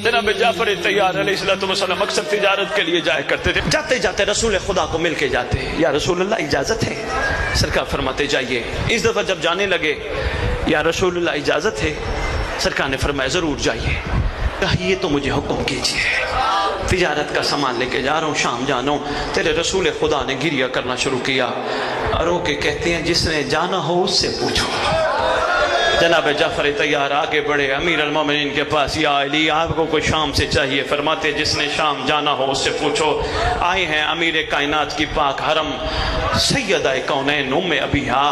جناب جعفر تیار علیہ السلام اکثر تجارت کے لیے جایا کرتے تھے. جاتے جاتے رسول خدا کو مل کے جاتے. یا رسول اللہ اجازت ہے؟ سرکار فرماتے جائیے. اس دفعہ جب جانے لگے یا رسول اللہ اجازت ہے؟ سرکار نے فرمایا ضرور جائیے. کہیے تو مجھے حکم کیجیے, تجارت کا سامان لے کے جا رہا ہوں, شام جانا ہوں. تیرے رسول خدا نے گریہ کرنا شروع کیا. رو کے کہتے ہیں جس نے جانا ہو اس سے پوچھو. جناب جعفر تیار آگے بڑھے امیر المومنین کے پاس. یا علی آپ کو کوئی شام سے چاہیے؟ فرماتے جس نے شام جانا ہو اس سے پوچھو. آئے ہیں امیر کائنات کی پاک حرم سیدہ کونین ام ابیہا,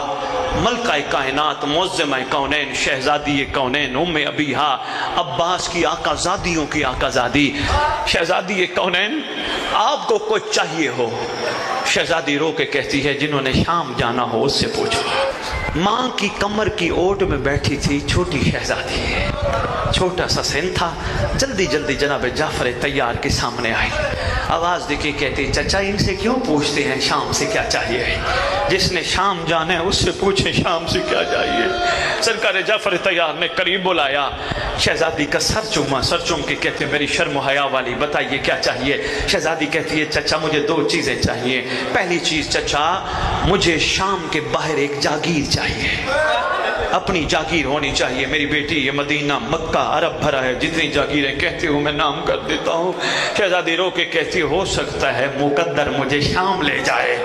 ملکہ کائنات معظمہ کونین شہزادی کونین ام ابیہا, عباس کی آقا زادیوں کی آقا زادی شہزادی کونین, آپ کو کوئی چاہیے ہو؟ شہزادی رو کے کہتی ہے جنہوں نے شام جانا ہو اس سے پوچھو. ماں کی کمر کی اوٹ میں بیٹھی تھی چھوٹی شہزادی, چھوٹا سا سن تھا. جلدی جلدی جناب جعفر تیار کے سامنے آئی. آواز دے کے کہتے چچا ان سے کیوں پوچھتے ہیں شام سے کیا چاہیے؟ جس نے شام جانا ہے اس سے پوچھیں شام سے کیا چاہیے. سرکار جعفر تیار نے قریب بلایا, شہزادی کا سر چوما. سر چوم کے کہتے میری شرم و حیا والی بتائیے کیا چاہیے؟ شہزادی کہتی ہے چچا مجھے دو چیزیں چاہیے. پہلی چیز چچا مجھے شام کے باہر ایک جاگیر چاہیے, اپنی جاگیر ہونی چاہیے. میری بیٹی یہ مدینہ مکہ عرب بھرا ہے, جتنی جاگیریں کہتے ہوں میں نام کر دیتا ہوں. شہزادی رو کے کہتی ہو سکتا ہے مقدر مجھے شام لے جائے,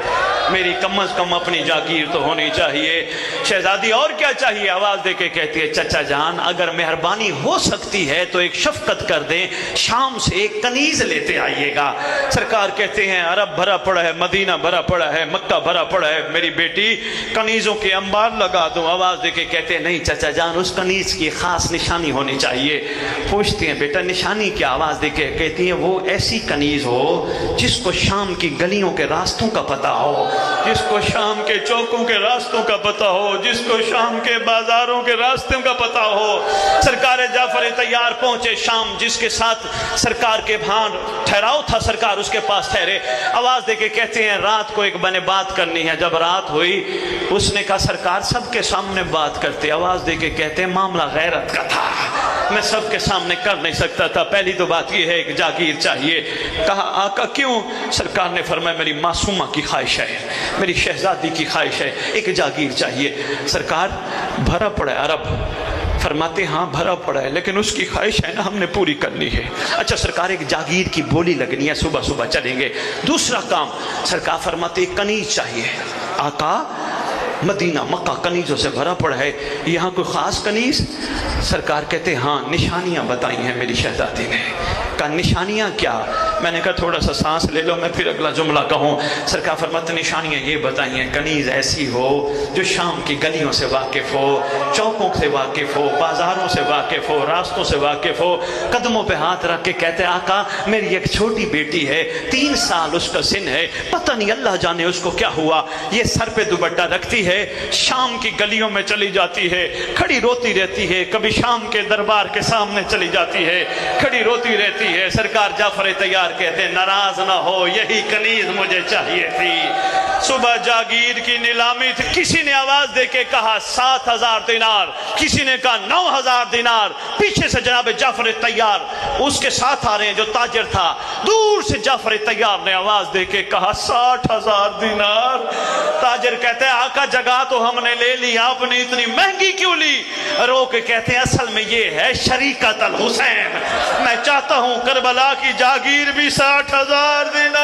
میری کم از کم اپنی جاگیر تو ہونی چاہیے. شہزادی اور کیا چاہیے؟ آواز دے کے کہتی ہے چچا جان اگر مہربانی ہو سکتی ہے تو ایک شفقت کر دیں, شام سے ایک کنیز لیتے آئیے گا. سرکار کہتے ہیں عرب بھرا پڑا ہے, مدینہ بھرا پڑا ہے, مکہ بھرا پڑا ہے, میری بیٹی کنیزوں کے انبار لگا دوں. آواز دے کے کہتے ہیں نہیں چچا جان اس کنیز کی خاص نشانی ہونی چاہیے. پوچھتے ہیں بیٹا نشانی کیا؟ آواز دے کے کہتی ہیں وہ ایسی کنیز ہو جس کو شام کی گلیوں کے راستوں کا پتہ ہو, جس کو شام کے چوکوں کے راستوں کا پتہ ہو, جس کو شام کے بازاروں کے راستوں کا پتہ ہو. سرکار جعفر تیار پہنچے شام, جس کے ساتھ سرکار کے بھان ٹھہراؤ تھا سرکار اس کے پاس ٹھہرے. آواز دے کے کہتے ہیں رات کو ایک بنے بات کرنی ہے. جب رات ہوئی اس نے کہا سرکار سب کے سامنے بات کرتے. آواز دے کے کہتے ہیں معاملہ غیرت کا تھا, میں سب کے سامنے کر نہیں سکتا تھا. پہلی تو بات یہ ہے ایک جاگیر چاہیے. کہا آقا کیوں؟ سرکار نے فرمایا میری معصومہ کی خواہش ہے, میری شہزادی کی خواہش ہے, ایک جاگیر چاہیے. سرکار بھرا پڑا ہے عرب. فرماتے ہاں بھرا پڑا ہے لیکن اس کی خواہش ہے نا ہم نے پوری کرنی ہے. اچھا سرکار ایک جاگیر کی بولی لگنی ہے, صبح صبح چلیں گے. دوسرا کام سرکار فرماتے ایک کنیز چاہیے. آقا مدینہ مکہ کنیزوں سے بھرا پڑا ہے, یہاں کوئی خاص کنیز؟ سرکار کہتے ہاں نشانیاں بتائی ہیں میری شہزادی نے. کہا نشانیاں کیا؟ میں نے کہا تھوڑا سا سانس لے لو میں پھر اگلا جملہ کہوں. سرکار فرماتے نشانیاں یہ بتائی ہیں کنیز ایسی ہو جو شام کی گلیوں سے واقف ہو, چوکوں سے واقف ہو, بازاروں سے واقف ہو, راستوں سے واقف ہو. قدموں پہ ہاتھ رکھ کے کہتے آقا میری ایک چھوٹی بیٹی ہے, 3 سال اس کا سن ہے, پتہ نہیں اللہ جانے اس کو کیا ہوا, یہ سر پہ دوپٹہ رکھتی ہے, شام کی گلیوں میں چلی جاتی ہے, کھڑی روتی رہتی ہے, کبھی شام کے دربار کے سامنے چلی جاتی ہے, کھڑی روتی رہتی ہے. سرکار جعفر تیار کہتے ہیں ناراض نہ ہو یہی کنیز مجھے چاہیے تھی. صبح جاگیر کی نیلامی تھی. کسی نے آواز دے کے کہا 7,000 دینار, کسی نے کہا 9,000 دینار. پیچھے سے جناب جعفر تیار اس کے ساتھ آ رہے ہیں جو تاجر تھا. دور سے جعفر تیار نے آواز دے کے کہا 60,000 دینار. تاجر کہتے ہیں آقا جگہ تو ہم نے لے لی, آپ نے اتنی مہنگی کیوں لی؟ رو کے کہتے ہیں اصل میں یہ ہے شریکت الحسین, میں چاہتا ہوں کربلا کی جاگیر بھی 60,000 دینار